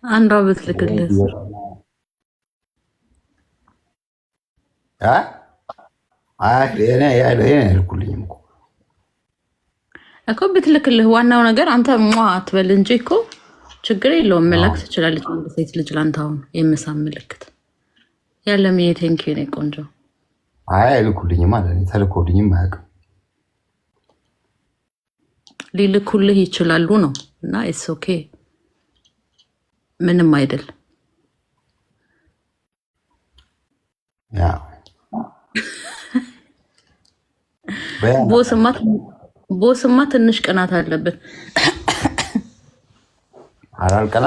አንዷ ብትልክልህ እኮ ብትልክልህ ዋናው ነገር አንተ አትበል እንጂ እኮ ችግር የለውም። መላክ ትችላለች አንድ ሴት ልጅ ላንተ አሁን የምሳም ምልክት ያለም የቴንኪ ነው ቆንጆ። አይ ልኩልኝማ ተልኮልኝም አያውቅም። ሊልኩልህ ይችላሉ ነው እና ኢትስ ኦኬ ምንም አይደል። ቦስማ ትንሽ ቅናት አለበት። አላልቀና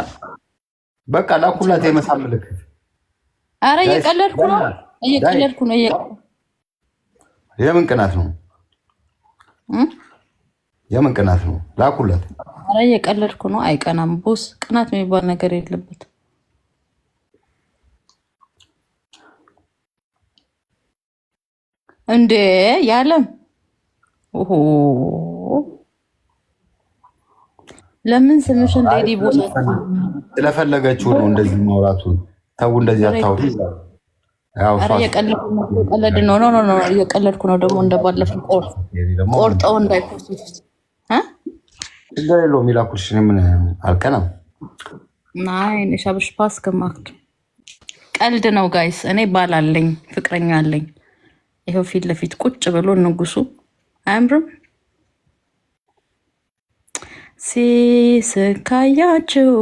በቃ ላኩላት የመሳም ምልክት። አረ እየቀለድኩ ነው። የምን ቅናት ነው? የምን ቅናት ነው? ላኩላት። አረ እየቀለድኩ ነው። አይቀናም ቦስ። ቅናት የሚባል ነገር የለበት እንዴ ያለም። ኦሆ ለምን ስምሽን ሌዲ ቦስ ስለፈለገችው ነው እንደዚህ ማውራቱን። ተው እንደዚህ አታውሪ። አረ እየቀለድኩ ነው ደግሞ እንደባለፈው ቆርጠው እንዳይፖስቱት ችግር የለውም ይላኩልሽ። ምን አልቀናም። ናይን ሻብሽ ፓስ ከማክት ቀልድ ነው ጋይስ። እኔ ባል አለኝ፣ ፍቅረኛ አለኝ። ይሄው ፊት ለፊት ቁጭ ብሎ ንጉሱ አያምርም? ሲስካያችሁ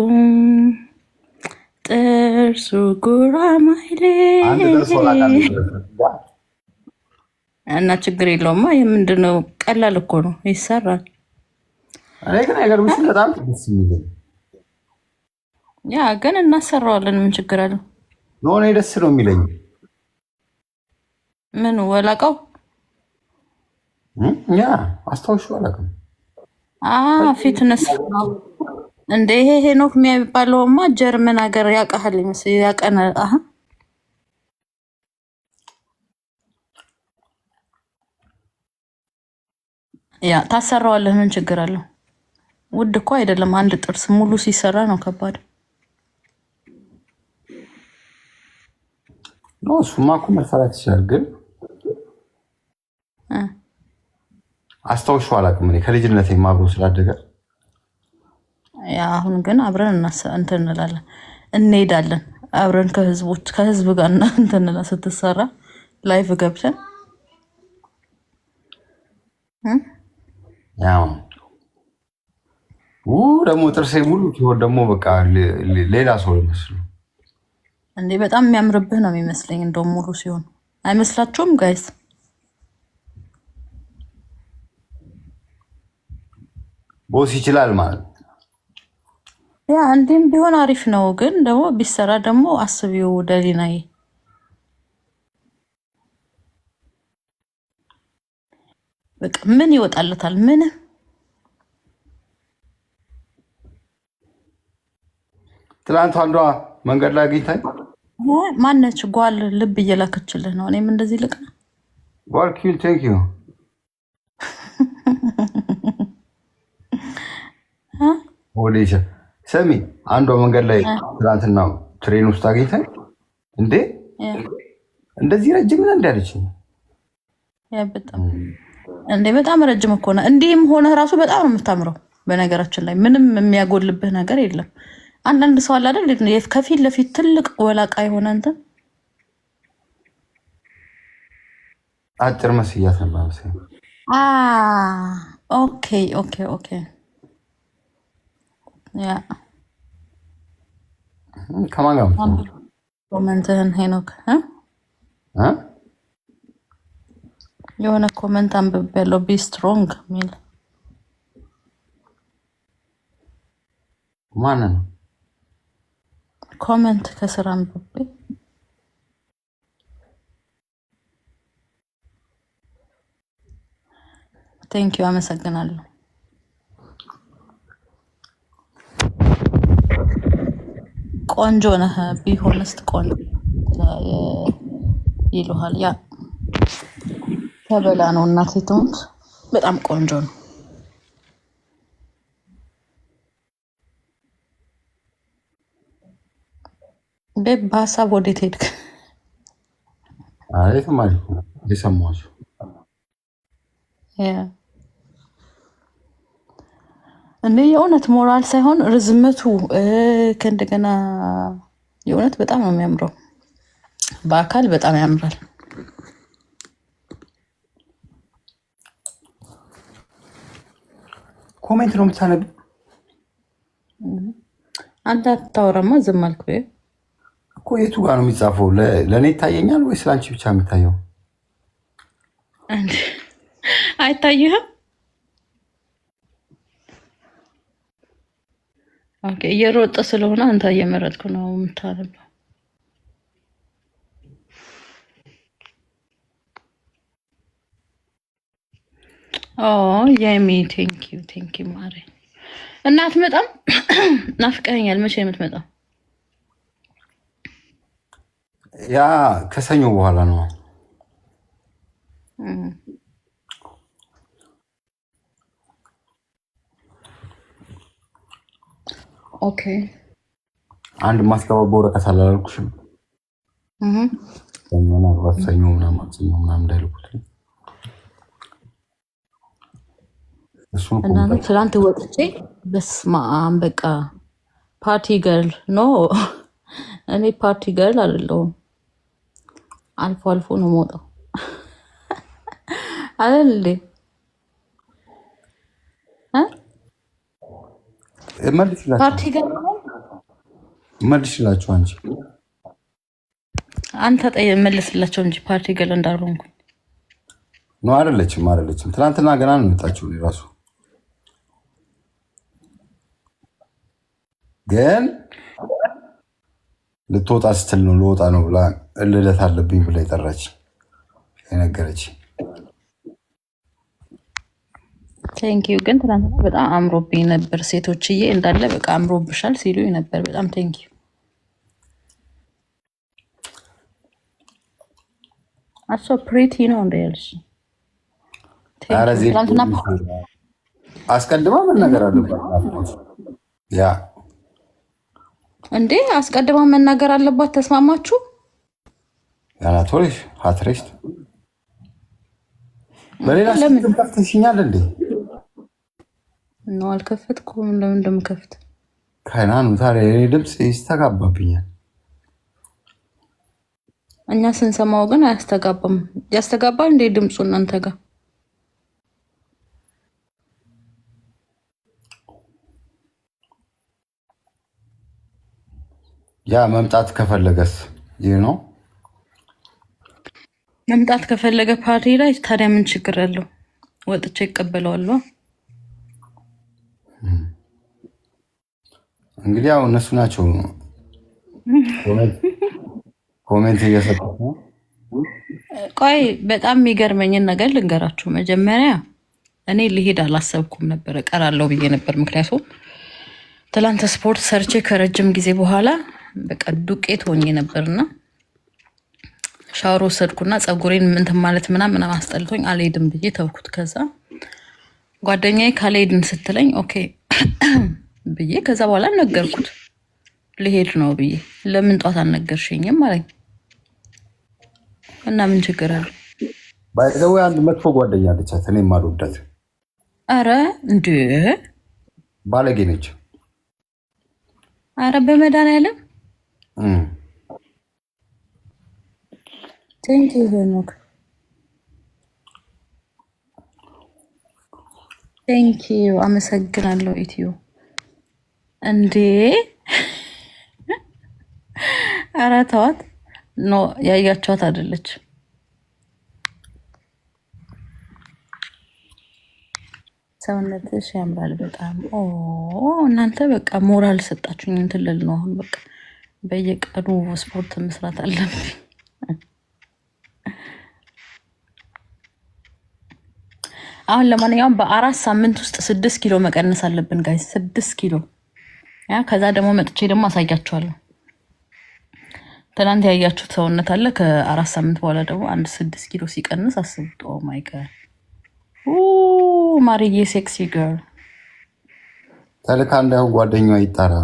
ጥርሱ ጉራማይሌ እና ችግር የለውማ። የምንድነው ቀላል እኮ ነው ይሰራል። እኔ ግን አይገርምሽ በጣም ደስ የሚለኝ ያ ግን እናሰራዋለን። ምን ችግር አለው? ነው እኔ ደስ ነው የሚለኝ። ምን ወላቀው ያ አስታውሹ አላውቅም። ፊትነስ እንደ ይሄ ሄኖክ የሚባለውማ ጀርመን ሀገር ያውቃል ይመስል ያቀነ ያ ታሰራዋለህ። ምን ችግር አለው? ውድ እኮ አይደለም። አንድ ጥርስ ሙሉ ሲሰራ ነው ከባድ። ነው እሱማ እኮ መሰራት ይችላል። ግን አስታውሹ አላውቅም። እኔ ከልጅነቴ አብሮ ስላደገ ያ አሁን ግን አብረን እንትን እንላለን እንሄዳለን አብረን ከህዝብ ጋር እንትን ስትሰራ ላይቭ ገብተን ያው ደግሞ ጥርሴ ሙሉ ሲሆን ደግሞ በቃ ሌላ ሰው ይመስሉ እንዴ። በጣም የሚያምርብህ ነው የሚመስለኝ። እንደውም ሙሉ ሲሆን አይመስላችሁም ጋይስ? ቦስ ይችላል ማለት ያ እንዴም ቢሆን አሪፍ ነው። ግን ደግሞ ቢሰራ ደግሞ አስቢው ደሊናዬ። በቃ ምን ይወጣለታል? ምን ትላንት አንዷ መንገድ ላይ አግኝታኝ ማነች? ጓል ልብ እየላከችልህ ነው። እኔም እንደዚህ ልቅ ነው ጓል ኪል ቴንክ ዩ ወዴሽ ሰሚ አንዷ መንገድ ላይ ትላንትና ትሬን ውስጥ አግኝታኝ እንዴ እንደዚህ ረጅም ነው እንዳለች በጣም እንዴ በጣም ረጅም እኮ ነው። እንዲህም ሆነ ራሱ በጣም ነው የምታምረው። በነገራችን ላይ ምንም የሚያጎልብህ ነገር የለም። አንዳንድ ሰው አለ አይደል ከፊት ለፊት ትልቅ ወላቃ የሆነ እንትን አጭር መስያት ነበር መሰለኝ። ኦኬ ኦኬ ኦኬ ያ ከማን ጋር ኮመንትህን ሄኖክ የሆነ ኮመንት አንብቤያለሁ። ቢ ስትሮንግ የሚል ማን ነው? ኮመንት ከስራ አንብቤ ቴንኪዩ አመሰግናለሁ። ቆንጆ ነህ ቢሆንስት ቆንጆ ይሉሃል። ያ ተበላ ነው እናቴ ትሙት በጣም ቆንጆ ነው። በሀሳብ ወዴት ሄድክ? አይ ተማሪኩ የሰማችሁ እኔ የእውነት ሞራል ሳይሆን ርዝመቱ ከእንደገና የእውነት በጣም ነው የሚያምረው። በአካል በጣም ያምራል። ኮሜንት ነው የምታነብ? አንተ አታወራማ፣ ዝም አልክ እኮ። የቱ ጋር ነው የሚጻፈው? ለእኔ ይታየኛል ወይስ ለአንቺ ብቻ የሚታየው? አይታይህም? ኦኬ፣ እየሮጠ ስለሆነ አንተ እየመረጥኩ ነው የምታነበው። የሚ ቴንኪ ማሪ። እና አትመጣም? ናፍቀኸኛል። መቼ ነው የምትመጣው? ያ ከሰኞ በኋላ ነው። ኦኬ። አንድ ማስገባው በወረቀት አላልኩሽም? ምናልባት ሰኞ ምናምን ማክሰኞ ምናምን እንዳይልኩት እናንተ ትላንት ወጥቼ በስመ አብ በቃ ፓርቲ ገርል ኖ፣ እኔ ፓርቲ ገርል አይደለሁም። አልፎ አልፎ ነው የምወጣው አይደል እንዴ? ፓርቲ ገርል መልስላችሁ አንቺ አንተ መልስላቸው እንጂ ፓርቲ ገርል እንዳልሆንኩ ነው። አይደለችም። ትናንትና ገና ነው የመጣችው። ራሱ ግን ልትወጣ ስትል ነው ልወጣ ነው ብላ ልደት አለብኝ ብላ የጠራች የነገረች። ቴንኪዩ። ግን ትናንትና በጣም አምሮብኝ ነበር። ሴቶችዬ እንዳለ በቃ አምሮብሻል ሲሉኝ ነበር። በጣም ቴንኪዩ። አሶ ፕሪቲ ነው እንደ ያልሽ አስቀድማ መናገር አለባት። ያ እንዴ አስቀድማ መናገር አለባት። ተስማማችሁ? ያናቶሪሽ ሃትሬስት በሌላ ስም ከፍተሽኛል እንዴ? ነው አልከፈትኩም። ለምን እንደምከፍት ካይናኑ ታዲያ የኔ ድምፅ ይስተጋባብኛል። እኛ ስንሰማው ግን አያስተጋባም። ያስተጋባል እንዴ ድምፁ እናንተ ጋር? ያ መምጣት ከፈለገስ ይሄ ነው። መምጣት ከፈለገ ፓርቲ ላይ ታዲያ ምን ችግር አለው? ወጥቼ ይቀበለዋለሁ። እንግዲህ ያው እነሱ ናቸው ኮሜንት እየሰጡ። ቆይ በጣም የሚገርመኝን ነገር ልንገራችሁ። መጀመሪያ እኔ ልሄድ አላሰብኩም ነበር፣ እቀራለሁ ብዬ ነበር። ምክንያቱም ትላንት ስፖርት ሰርቼ ከረጅም ጊዜ በኋላ በቃ ዱቄት ሆኜ ነበርና ሻወር ወሰድኩና ፀጉሬን እንትን ማለት ምናምን አስጠልቶኝ አልሄድም ብዬ ተውኩት። ከዛ ጓደኛዬ ካልሄድን ስትለኝ ኦኬ ብዬ ከዛ በኋላ ነገርኩት ልሄድ ነው ብዬ። ለምን ጧት አልነገርሽኝም አለኝ። እና ምን ችግር አለ? ባይዘው አንድ መጥፎ ጓደኛ አለቻት፣ እኔ የማልወዳት። አረ እንዴ ባለጌ ነች። አረ በመድኃኒዓለም ቴንኪ ሄኖክ ቴንኪ አመሰግናለሁ። ኢትዮ እንዴ አረ ተዋት። ኖ ያያቸዋት አይደለች። ሰውነትሽ ያምራል በጣም። እናንተ በቃ ሞራል ሰጣችሁኝ። እንትን ልል ነው አሁን። በቃ በየቀኑ ስፖርት መስራት አለብኝ። አሁን ለማንኛውም በ4 ሳምንት ውስጥ 6 ኪሎ መቀነስ አለብን ጋይስ፣ 6 ኪሎ። ያ ከዛ ደግሞ መጥቼ ደግሞ አሳያችኋለሁ። ትናንት ያያችሁት ሰውነት አለ። ከ4 ሳምንት በኋላ ደግሞ አንድ 6 ኪሎ ሲቀንስ አስቡት። ኦ ማይ ጋድ ማርዬ ሴክሲ ገርል ተልካ እንዳይሆን ጓደኛዋ ይጣራ።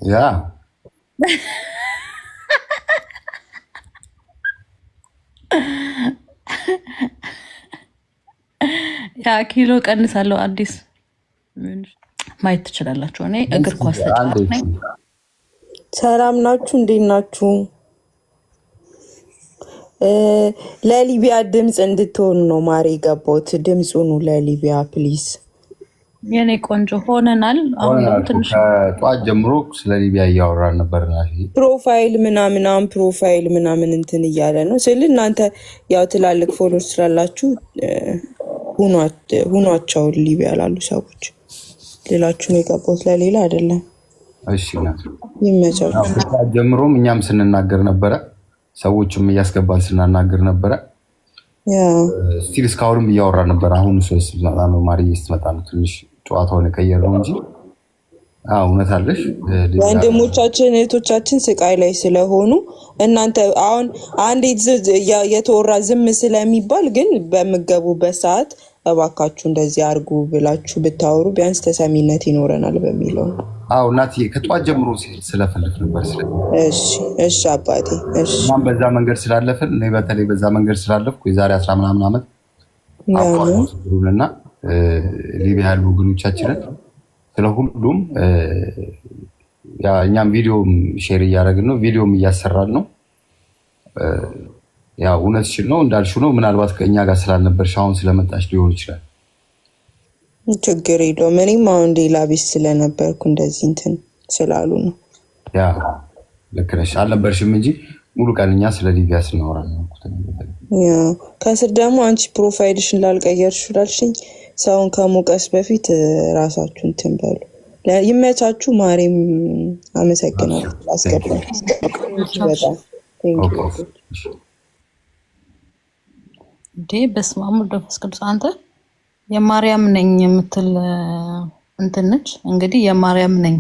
ያ ያ ኪሎ ቀንሳለሁ። አዲስ ማየት ትችላላችሁ። እኔ እግር ኳስ ተጫዋች ነኝ። ሰላም ናችሁ? እንዴት ናችሁ? ለሊቢያ ድምፅ እንድትሆኑ ነው ማሬ የገባሁት። ድምፅ ሁኑ ለሊቢያ ፕሊዝ። የኔ ቆንጆ ሆነናል። አሁን ትንሽ ከጠዋት ጀምሮ ስለ ሊቢያ እያወራን ነበር። ፕሮፋይል ምናምን እንትን እያለ ነው ስል እናንተ ያው ትላልቅ ፎሎወር ስላላችሁ ሁኗቸው ሊቢያ ላሉ ሰዎች ሌላችሁ ነው የገባሁት፣ ለሌላ አይደለም። እሺ ይመቻችሁ። ጀምሮም እኛም ስንናገር ነበረ፣ ሰዎችም እያስገባን ስናናገር ነበረ። ስቲል እስካሁንም እያወራ ነበር። አሁን ስትመጣ ነው ማርዬ ስትመጣ ነው ትንሽ ጨዋታውን የቀየረው እንጂ እውነት አለሽ። ወንድሞቻችን እህቶቻችን ስቃይ ላይ ስለሆኑ እናንተ አሁን አንዴ የተወራ ዝም ስለሚባል ግን በምገቡበት ሰዓት እባካችሁ እንደዚህ አርጉ ብላችሁ ብታወሩ ቢያንስ ተሰሚነት ይኖረናል በሚለው ነው። እናትዬ ከጠዋት ጀምሮ ስለፈልፍ ነበር። እሺ አባቴ፣ እሺ በዛ መንገድ ስላለፍን እኔ በተለይ በዛ መንገድ ስላለፍኩ የዛሬ 10 ምናምን ዓመት አቋሩንና ሊቢያ ያሉ ወገኖቻችንን ስለሁሉም እኛም ቪዲዮም ሼር እያደረግን ነው፣ ቪዲዮም እያሰራን ነው። ያው እውነትሽን ነው እንዳልሽው ነው። ምናልባት ከእኛ ጋር ስላልነበርሽ አሁን ስለመጣሽ ሊሆን ይችላል። ችግር የለውም። እኔም አሁን ሌላ ቤት ስለነበርኩ እንደዚህ እንትን ስላሉ ነው። ያ ልክ ነሽ፣ አልነበርሽም እንጂ ሙሉ ቀን እኛ ስለ ሊቢያ ስናወራ ነው። ከስር ደግሞ አንቺ ፕሮፋይልሽን ላልቀየርሽ ላልሽኝ ሰውን ከሙቀስ በፊት ራሳችሁን እንትን በሉ። ይመቻችሁ። ማሬም አመሰግናለሁ። አስገባኝ በጣም እንዴ በስመ አብ ወወልድ ወመንፈስ ቅዱስ። አንተ የማርያም ነኝ የምትል እንትን ነች እንግዲህ። የማርያም ነኝ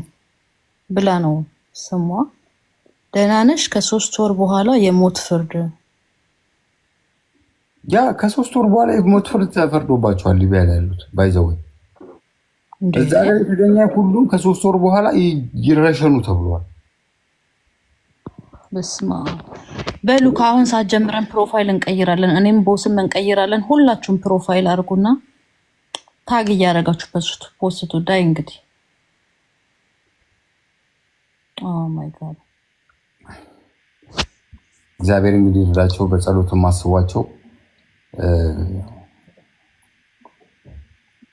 ብላ ነው ስሟ። ደህና ነሽ? ከ3 ወር በኋላ የሞት ፍርድ ከ3 ወር በኋላ የሞት ፍርድ ተፈርዶባቸዋል ሊቢያ ላይ ያሉት ባይዘው እዛ ላይ የተገኘ ሁሉም ከ3 ወር በኋላ ይረሸኑ ተብሏል። በስማ በሉ ከአሁን ሰዓት ጀምረን ፕሮፋይል እንቀይራለን። እኔም ቦስም እንቀይራለን። ሁላችሁም ፕሮፋይል አድርጉና ታግ እያደረጋችሁ ፖስቱ ዳይ እንግዲህ ኦ ማይ ጋድ እግዚአብሔር እንግዲህ ይርዳቸው፣ በጸሎት ማስቧቸው።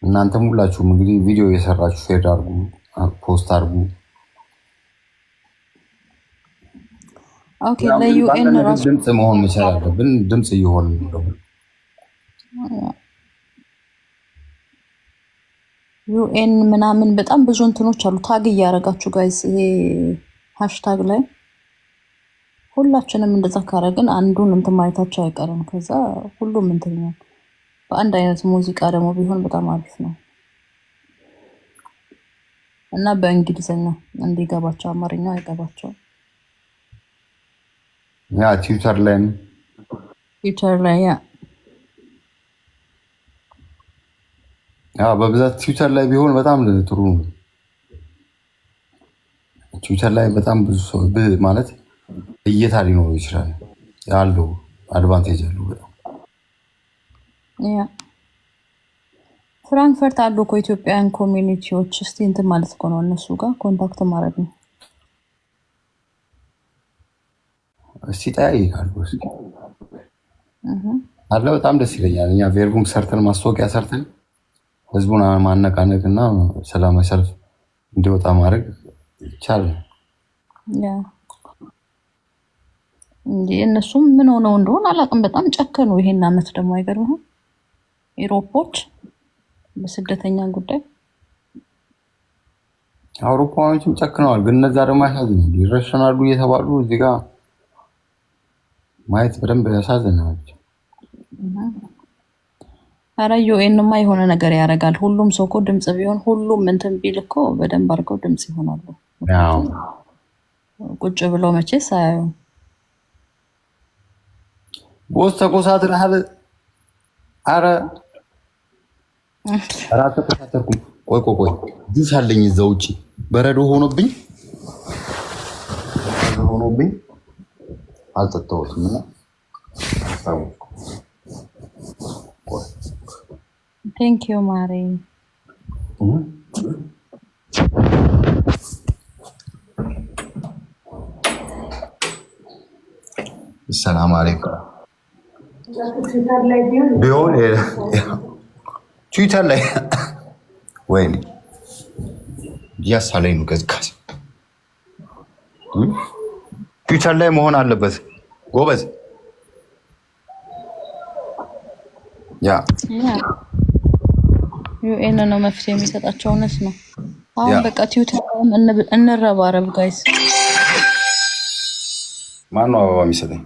እናንተም ሁላችሁም እንግዲህ ቪዲዮ እየሰራችሁ ሼር አድርጉ፣ ፖስት አድርጉ። ኦኬ ለዩኤን ራሱ ድምጽ መሆን መቻል አለብን። ድምጽ እየሆንን ነው። ዩኤን ምናምን በጣም ብዙ እንትኖች አሉ። ታግ እያደረጋችሁ ጋይስ፣ ይሄ ሃሽታግ ላይ ሁላችንም እንደዛ ካረግን አንዱን እንትን ማየታቸው አይቀርም። ከዛ ሁሉም እንትን ነው። በአንድ አይነት ሙዚቃ ደግሞ ቢሆን በጣም አሪፍ ነው እና በእንግሊዝኛ እንዲገባቸው፣ አማርኛ አይገባቸው። ትዊተር ላይ በብዛት ትዊተር ላይ ቢሆን በጣም ጥሩ ነው። ትዊተር ላይ በጣም ብዙ ሰው ማለት እይታ ሊኖረው ይችላል። ያለው አድቫንቴጅ አለው በጣም። ፍራንክፈርት አሉ እኮ ኢትዮጵያውያን ኮሚኒቲዎች። እስቲ እንትን ማለት እኮ ነው እነሱ ጋር ኮንታክት ማድረግ ነው። እስቲ ጠያይቃሉ አለ። በጣም ደስ ይለኛል። እኛ ቬርቡንግ ሰርተን ማስታወቂያ ሰርተን ህዝቡን ማነቃነቅ እና ሰላማዊ ሰልፍ እንዲወጣ ማድረግ ይቻላል። እንዴ እነሱም ምን ሆነው እንደሆነ አላውቅም። በጣም ጨከኑ። ይሄን አመት ደግሞ አይገርምህም? ኢሮፖች በስደተኛ ጉዳይ አውሮፓውያኖችም ጨክነዋል። ግን እነዛ ደግሞ ያሳዝናሉ። ይረሸናሉ እየተባሉ እዚህ ጋር ማየት በደንብ ያሳዝናል። ኧረ ዩኤንማ የሆነ ነገር ያደርጋል። ሁሉም ሰው እኮ ድምጽ ቢሆን ሁሉም እንትን ቢል እኮ በደንብ አድርገው ድምጽ ይሆናሉ። ቁጭ ብለው መቼስ አያዩም። ቦስ ተኮሳትረሃል። ኧረ ተኮሳተርኩም። ቆይ ጁስ አለኝ እዛ ውጪ በረዶ ሆኖብኝ አልጠጣሁትም እና ቴንክ ዩ ማሪ። ሰላም አለይኩም ቢሆን ትዊተር ላይ ወይኔ እያሳለኝ ነው። ገዝጋዝ ትዊተር ላይ መሆን አለበት ጎበዝ። ዩኤን ነው መፍትሄ የሚሰጣቸው። እውነት ነው። አሁን በቃ ትዊተር እንረባረብ ጋይስ። ማነው አበባ የሚሰጠኝ?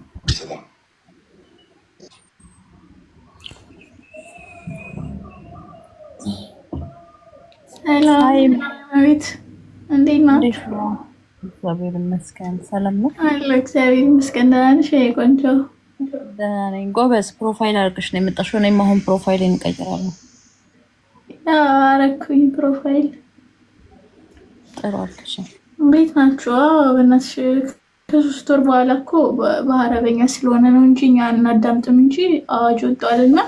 ሰላም ቤት እንዴት ናችሁ? እግዚአብሔር ይመስገን ሰላም ነው አለ። እግዚአብሔር ይመስገን ደህና ነሽ? ቆንጆ ደህና ነኝ። ጎበዝ ፕሮፋይል አድርገሽ ነው የመጣሽው። እኔም አሁን ፕሮፋይሌን እንቀይራለሁ። አረኩኝ ፕሮፋይል። ጥሩ አልከሽ። እንዴት ናችሁ? በእናትሽ ከ3 ወር በኋላ እኮ በአረበኛ ስለሆነ ነው እንጂ እኛ እናዳምጥም እንጂ አዋጅ ወጥቷልና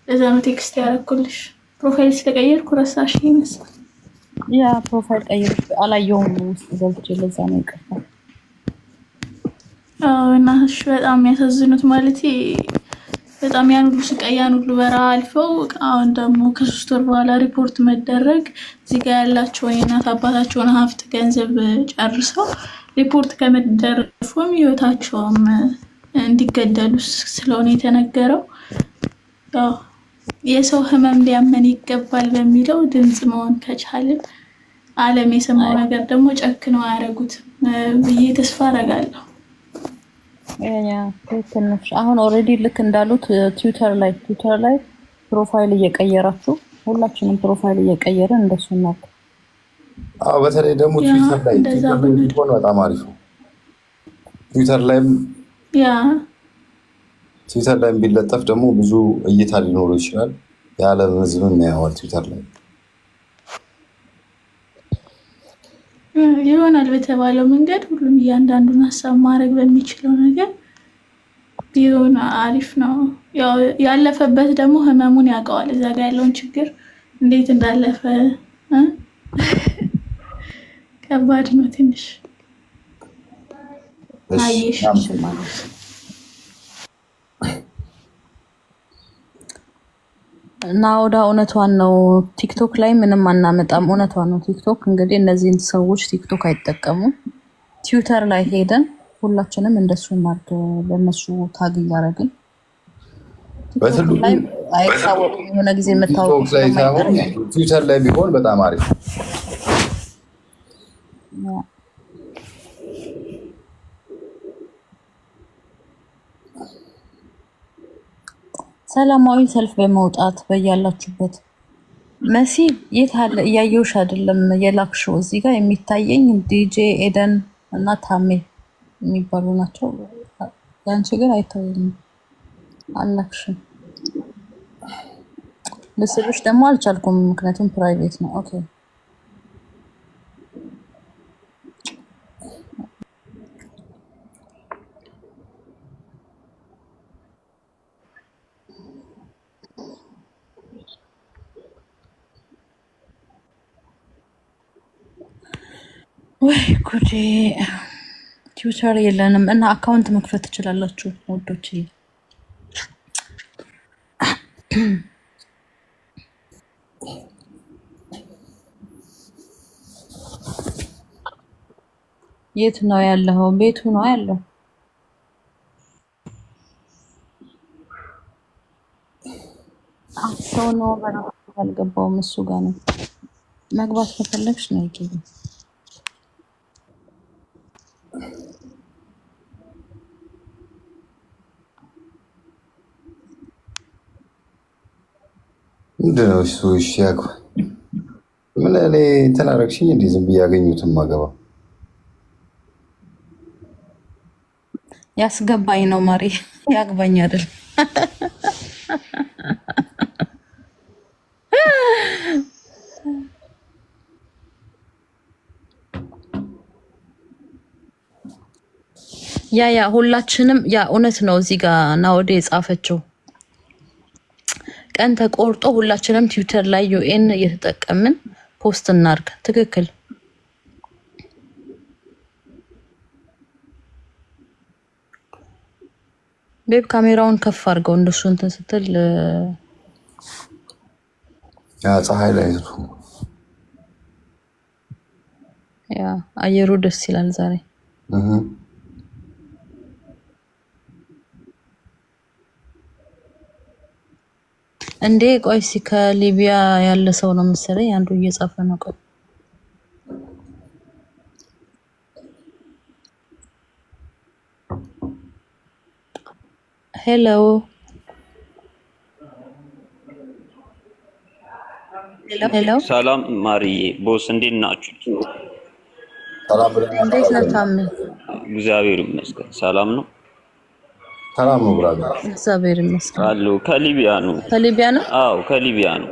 ለዛ ነው ቴክስት ያደረኩልሽ። ፕሮፋይል ስለቀየርኩ ረሳሽ ይመስል። ያ ፕሮፋይል ቀይርሽ አላየሁም ውስጥ ገብቼ ለዛ ነው የቀረው። እናትሽ በጣም የሚያሳዝኑት ማለት በጣም ያን ሁሉ ስቃይ ያን ሁሉ በረሃ አልፈው አሁን ደግሞ ከ3 ወር በኋላ ሪፖርት መደረግ እዚህ ጋር ያላቸው የእናት አባታቸውን ሀብት ገንዘብ ጨርሰው ሪፖርት ከመደረፉም ህይወታቸውም እንዲገደሉ ስለሆነ የተነገረው ያው የሰው ህመም ሊያመን ይገባል በሚለው ድምጽ መሆን ከቻልን ዓለም የሰማው ነገር ደግሞ ጨክነው አያረጉትም ብዬ ተስፋ አደርጋለሁ። ትንሽ አሁን ኦልሬዲ ልክ እንዳሉት ትዊተር ላይ ፕሮፋይል እየቀየራችሁ ሁላችንም ፕሮፋይል እየቀየርን እንደሱ ነው። በተለይ ደግሞ ትዊተር ላይ ቢሆን በጣም አሪፍ ነው። ትዊተር ላይ ቢለጠፍ ደግሞ ብዙ እይታ ሊኖረው ይችላል። የዓለም ህዝብም ያየዋል ትዊተር ላይ ይሆናል በተባለው መንገድ ሁሉም እያንዳንዱን ሀሳብ ማድረግ በሚችለው ነገር ቢሆን አሪፍ ነው። ያለፈበት ደግሞ ህመሙን ያውቀዋል። እዛ ጋር ያለውን ችግር እንዴት እንዳለፈ ከባድ ነው ትንሽ። አየሽ እና ወደ እውነቷን ነው። ቲክቶክ ላይ ምንም አናመጣም። እውነቷን ነው። ቲክቶክ እንግዲህ እነዚህን ሰዎች ቲክቶክ አይጠቀሙም። ትዊተር ላይ ሄደን ሁላችንም እንደሱ እናድርግ። ለነሱ ታግ እያደረግን ቲክቶክ ላይ አይታወቅም። የሆነ ጊዜ የምታወቁ ትዊተር ላይ ቢሆን በጣም አሪፍ። ሰላማዊ ሰልፍ በመውጣት በያላችሁበት። መሲ የት አለ? እያየሁሽ አይደለም የላክሽው። እዚህ ጋር የሚታየኝ ዲጄ ኤደን እና ታሜ የሚባሉ ናቸው። ያንቺ ግን አይታየኝም። አላክሽም። ልስልሽ ደግሞ አልቻልኩም፣ ምክንያቱም ፕራይቬት ነው። ኦኬ ወይ ጉዴ! ትዊተር የለንም እና አካውንት መክፈት ትችላላችሁ ወዶች። የት ነው ያለው? ቤቱ ነው ያለው። ሰው ነው በራሱ አልገባውም። እሱ ጋር ነው መግባት ከፈለግሽ ነው ይገኝ። ምንድነው እሱ? እሺ ያግባ። ምን እኔ እንትን አደረግሽኝ እንዴ? ዝም ብዬ ያገኙትን ማገባ ያስገባኝ ነው ማሪ፣ ያግባኝ አይደል? ያ ሁላችንም ያ እውነት ነው። እዚህ ጋር ናውዴ የጻፈችው ቀን ተቆርጦ ሁላችንም ትዊተር ላይ ዩኤን እየተጠቀምን ፖስት እናርግ። ትክክል። ቤብ ካሜራውን ከፍ አድርገው እንደሱ እንትን ስትል ያ ፀሐይ ላይ ያ አየሩ ደስ ይላል ዛሬ። እንዴ ቆይ ከሊቢያ ያለ ሰው ነው መሰለኝ አንዱ እየጻፈ ነው። ቆይ ሄሎ ሄሎ ሰላም ማርዬ ቦስ እንዴት ናችሁ? ሰላም ብለናል። እንዴት ነህ ታሜ? እግዚአብሔር ይመስገን ሰላም ነው። ሰላም ነው ብራዘር። እግዚአብሔር ይመስገን አሉ ከሊቢያ ነው። ከሊቢያ ነው? አዎ ከሊቢያ ነው።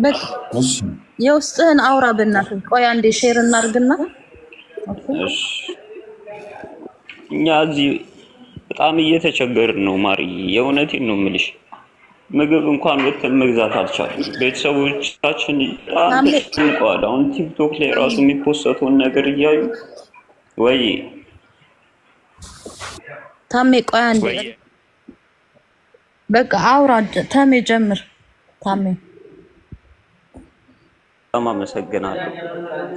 በቃ እሺ የውስጥህን አውራ በእናትህ። ቆይ አንዴ ሼር እናድርግና እሺ እኛ እዚህ በጣም እየተቸገርን ነው ማርዬ፣ የእውነቴን ነው የምልሽ። ምግብ እንኳን ወጥተን መግዛት አልቻለም። ቤተሰቦቻችን በጣም ተጨንቀዋል። አሁን ቲክቶክ ላይ ራሱ የሚፖስተውን ነገር እያዩ ወይ ታሜ ቆይ አንዴ በቃ አውራ ታሜ ጀምር። ታሜ በጣም አመሰግናለሁ።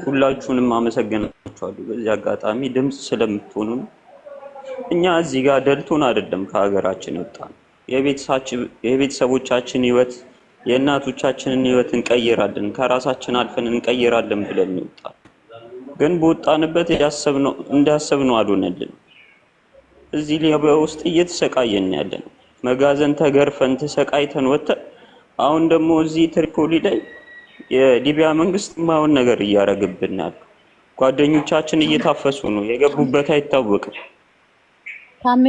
ሁላችሁንም አመሰግናችኋለሁ በዚህ አጋጣሚ ድምጽ ስለምትሆኑ። እኛ እዚህ ጋር ደልቶን አይደለም ከሀገራችን ወጣን። የቤተሰቦቻችን ህይወት የእናቶቻችንን ህይወት እንቀይራለን፣ ከራሳችን አልፈን እንቀይራለን ብለን እንወጣን። ግን በወጣንበት እንዳሰብነው አልሆነልንም። እዚህ ሊቢያ ውስጥ እየተሰቃየን ያለን መጋዘን ተገርፈን ተሰቃይተን ወጥተን አሁን ደግሞ እዚህ ትሪፖሊ ላይ የሊቢያ መንግስት ማውን ነገር እያረገብን ያለው ጓደኞቻችን እየታፈሱ ነው፣ የገቡበት አይታወቅም። ታሜ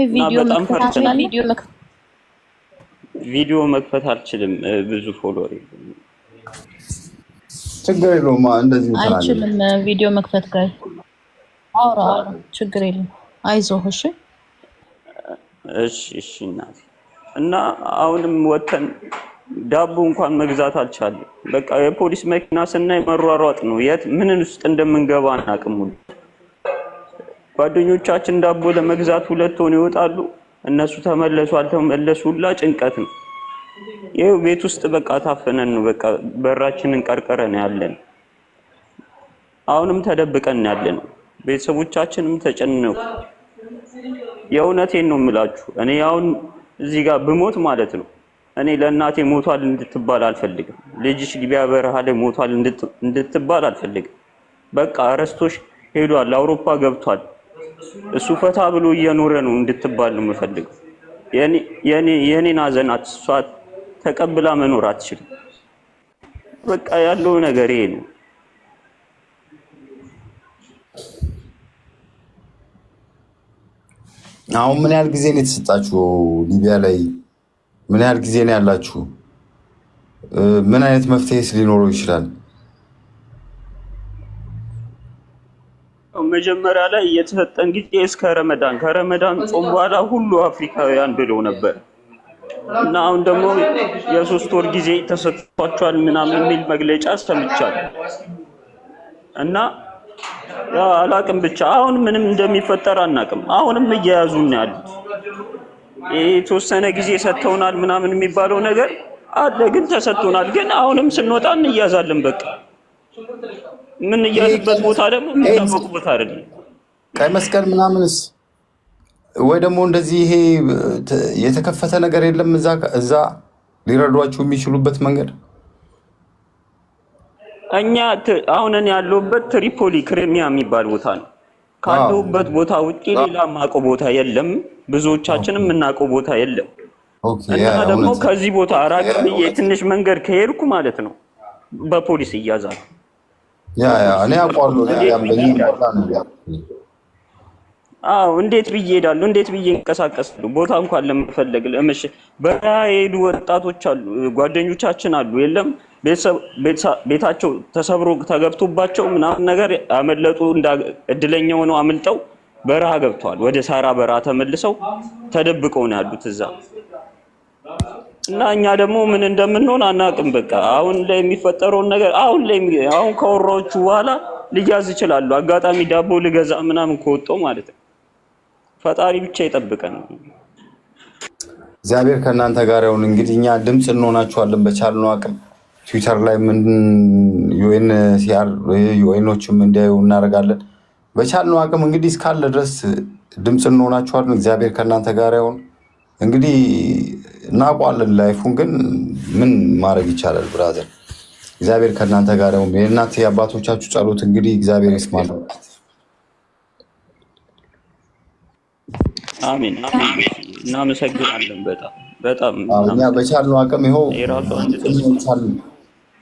ቪዲዮ መክፈት አልችልም፣ ብዙ ፎሎወር የለም። ችግር የለውም እንደዚህ እንተናለን። አይችልም ቪዲዮ መክፈት ጋር አውራ ችግር የለም። አይዞህ እሺ እሺ እናቴ። እና አሁንም ወተን ዳቦ እንኳን መግዛት አልቻለም። በቃ የፖሊስ መኪና ስናይ መሯሯጥ ነው። የት ምን ውስጥ እንደምንገባ አናውቅም። ጓደኞቻችን ዳቦ ለመግዛት ሁለት ሆነው ይወጣሉ። እነሱ ተመለሱ አልተመለሱ ሁላ ጭንቀት ነው። ይሄው ቤት ውስጥ በቃ ታፈነን ነው። በቃ በራችንን ቀርቀረን ያለን። አሁንም ተደብቀን ያለን። ቤተሰቦቻችንም ተጨነቁ። የእውነቴን ነው የምላችሁ። እኔ አሁን እዚህ ጋር ብሞት ማለት ነው እኔ ለእናቴ ሞቷል እንድትባል አልፈልግም። ልጅሽ ሊቢያ በረሃ ላይ ሞቷል እንድትባል አልፈልግም። በቃ አረስቶሽ ሄዷል፣ አውሮፓ ገብቷል፣ እሱ ፈታ ብሎ እየኖረ ነው እንድትባል ነው የምፈልገው። የኔን ሐዘን እሷ ተቀብላ መኖር አትችልም። በቃ ያለው ነገር ይሄ ነው። አሁን ምን ያህል ጊዜ ነው የተሰጣችሁ ሊቢያ ላይ? ምን ያህል ጊዜ ነው ያላችሁ? ምን አይነት መፍትሄስ ሊኖረው ይችላል? መጀመሪያ ላይ የተሰጠን ጊዜ እስከ ረመዳን፣ ከረመዳን ጾም በኋላ ሁሉ አፍሪካውያን ብለው ነበር እና አሁን ደግሞ የሶስት ወር ጊዜ ተሰጥቷቸዋል ምናምን የሚል መግለጫ ሰምቻለሁ። እና ያ አላቅም ብቻ አሁን ምንም እንደሚፈጠር አናቅም። አሁንም እየያዙን ያሉት የተወሰነ ጊዜ ሰጥተውናል ምናምን የሚባለው ነገር አለ፣ ግን ተሰጥቶናል። ግን አሁንም ስንወጣ እንያዛለን። በቃ ምን እያዝበት ቦታ ደግሞ የሚታወቅ ቦታ አይደለም። ቀይ መስቀል ምናምንስ ወይ ደግሞ እንደዚህ ይሄ የተከፈተ ነገር የለም እዛ ሊረዷችሁ የሚችሉበት መንገድ? እኛ አሁን እኔ ያለሁበት ትሪፖሊ ክሬሚያ የሚባል ቦታ ነው። ካለሁበት ቦታ ውጪ ሌላ የማውቀው ቦታ የለም። ብዙዎቻችንም የምናውቀው ቦታ የለም። እና ደግሞ ከዚህ ቦታ ራቅ ብዬ ትንሽ መንገድ ከሄድኩ ማለት ነው በፖሊስ እያዛሉ። እኔ አውቀዋለሁ። እንዴት ብዬ እሄዳለሁ? እንዴት ብዬ እንቀሳቀሳለሁ? ቦታ እንኳን ለመፈለግ በረሃ የሄዱ ወጣቶች አሉ፣ ጓደኞቻችን አሉ። የለም ቤታቸው ተሰብሮ ተገብቶባቸው ምናምን ነገር ያመለጡ እድለኛ ሆነው አምልጠው በረሃ ገብተዋል። ወደ ሳራ በረሃ ተመልሰው ተደብቀው ነው ያሉት እዛ። እና እኛ ደግሞ ምን እንደምንሆን አናውቅም። በቃ አሁን ላይ የሚፈጠረውን ነገር አሁን ከወራዎቹ በኋላ ልያዝ ይችላሉ። አጋጣሚ ዳቦ ልገዛ ምናምን ከወጣው ማለት ነው። ፈጣሪ ብቻ ይጠብቀን። እግዚአብሔር ከእናንተ ጋር ይሁን። እንግዲህ እኛ ድምፅ እንሆናችኋለን በቻልነው አቅም። ትዊተር ላይ ምን ዩኤኖችም እንዲያዩ እናደርጋለን። በቻልነው አቅም እንግዲህ እስካለ ድረስ ድምፅ እንሆናችኋለን። እግዚአብሔር ከእናንተ ጋር ይሁን። እንግዲህ እናውቀዋለን ላይፉን፣ ግን ምን ማድረግ ይቻላል ብራዘር። እግዚአብሔር ከእናንተ ጋር ይሁን። የእናት የአባቶቻችሁ ጸሎት እንግዲህ እግዚአብሔር ይስማል። አሜን አሜን። እናመሰግናለን። በጣም እኛ በቻልነው አቅም ይኸው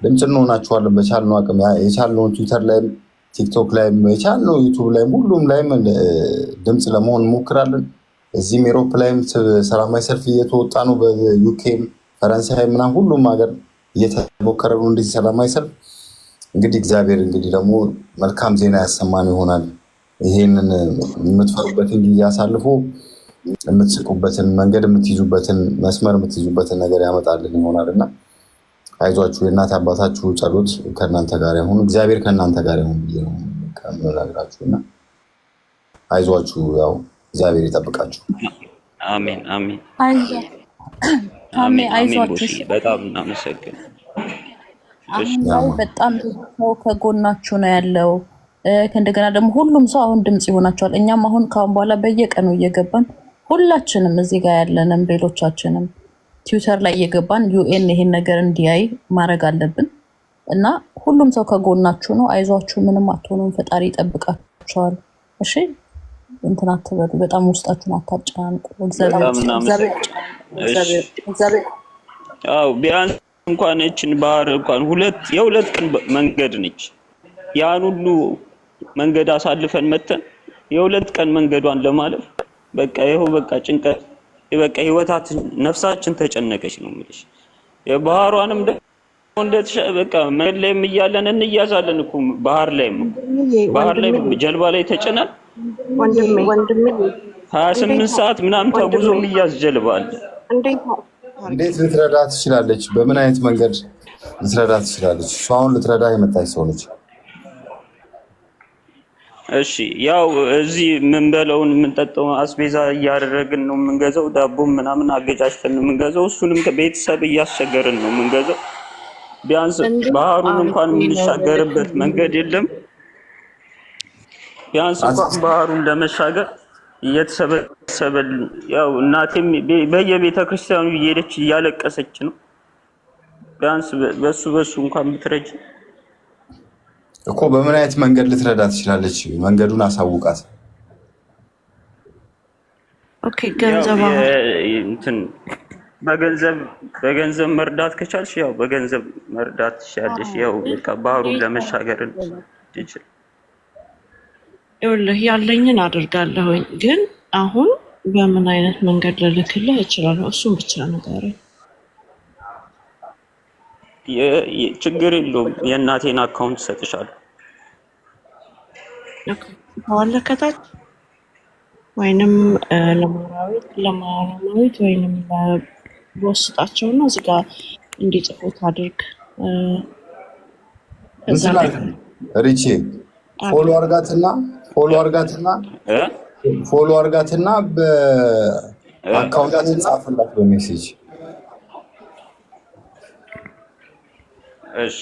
ድምፅ እንሆናችኋለን። በቻልነው አቅም የቻልነውን ትዊተር ላይም ቲክቶክ ላይም የቻልነው ዩቱብ ላይም ሁሉም ላይም ድምፅ ለመሆን እንሞክራለን። እዚህም ኤሮፕ ላይም ሰላማዊ ሰልፍ እየተወጣ ነው። በዩኬም ፈረንሳይ ምናምን ሁሉም ሀገር እየተሞከረ ነው እንደዚህ ሰላማዊ ሰልፍ። እንግዲህ እግዚአብሔር እንግዲህ ደግሞ መልካም ዜና ያሰማን ይሆናል። ይሄንን የምትፈሩበትን ጊዜ አሳልፎ የምትስቁበትን መንገድ የምትይዙበትን መስመር የምትይዙበትን ነገር ያመጣልን ይሆናል እና አይዟችሁ። የእናት አባታችሁ ጸሎት ከእናንተ ጋር ይሁን። እግዚአብሔር ከእናንተ ጋር ይሁን ብዬ ነው ከምነግራችሁ እና አይዟችሁ። ያው እግዚአብሔር ይጠብቃችሁ። አሜን አሜን አሜን። አይዟችሁ። በጣም እናመሰግን። በጣም ሰው ከጎናችሁ ነው ያለው። ከእንደገና ደግሞ ሁሉም ሰው አሁን ድምፅ ይሆናቸዋል። እኛም አሁን ካሁን በኋላ በየቀኑ እየገባን ሁላችንም እዚህ ጋር ያለንም ሌሎቻችንም ትዊተር ላይ እየገባን ዩኤን ይሄን ነገር እንዲያይ ማድረግ አለብን እና ሁሉም ሰው ከጎናችሁ ነው። አይዟችሁ፣ ምንም አትሆኑም። ፈጣሪ ይጠብቃችኋል። እሺ እንትን አትበሉ፣ በጣም ውስጣችሁን አታጨናንቁ። ቢያንስ እንኳን እችን ባህር እንኳን የሁለት ቀን መንገድ ነች። ያን ሁሉ መንገድ አሳልፈን መተን የሁለት ቀን መንገዷን ለማለፍ በቃ ይኸው በቃ ጭንቀት በቃ ህይወታችን ነፍሳችን ተጨነቀች ነው የምልሽ። የባህሯንም በቃ መንገድ ላይም እያለን እንያዛለን እኮ ባህር ላይ ጀልባ ላይ ተጭነን ወንድሜ 28 ሰዓት ምናምን ተጉዞ የሚያዝ ጀልባ አለ። እንዴት ልትረዳ ትችላለች? በምን አይነት መንገድ ልትረዳ ትችላለች? እሷ አሁን ልትረዳ የመጣች ሰው ነች። እሺ ያው እዚህ የምንበለውን የምንጠጣው አስቤዛ እያደረግን ነው የምንገዛው። ዳቦም ምናምን አገጫጭተን ነው የምንገዛው። እሱንም ከቤተሰብ እያስቸገርን ነው የምንገዛው። ቢያንስ ባህሩን እንኳን የምንሻገርበት መንገድ የለም። ቢያንስ እንኳን ባህሩን ለመሻገር እየተሰበሰበ ያው እናቴም በየቤተ ክርስቲያኑ እየሄደች እያለቀሰች ነው። ቢያንስ በሱ እንኳን ብትረጅ እኮ በምን አይነት መንገድ ልትረዳ ትችላለች? መንገዱን አሳውቃት። ኦኬ ገንዘብ እንትን በገንዘብ መርዳት ከቻልሽ ያው በገንዘብ መርዳት ትችላለሽ። ያው በቃ ባህሩን ለመሻገር ይችላል። ይኸውልህ ያለኝን አድርጋለሁኝ፣ ግን አሁን በምን አይነት መንገድ ልልክልህ እችላለሁ? እሱን ብቻ ንገረኝ። ችግር የለውም። የእናቴን አካውንት ሰጥሻለሁ። ዋለ ከታች ወይንም ለማራዊት ወይንም ለወስጣቸውና እዚህ ጋር እንዲጽፉት አድርግ። ሪቼ ፎሎ አርጋትና በአካውንታችን ጻፍላት በሜሴጅ። እሺ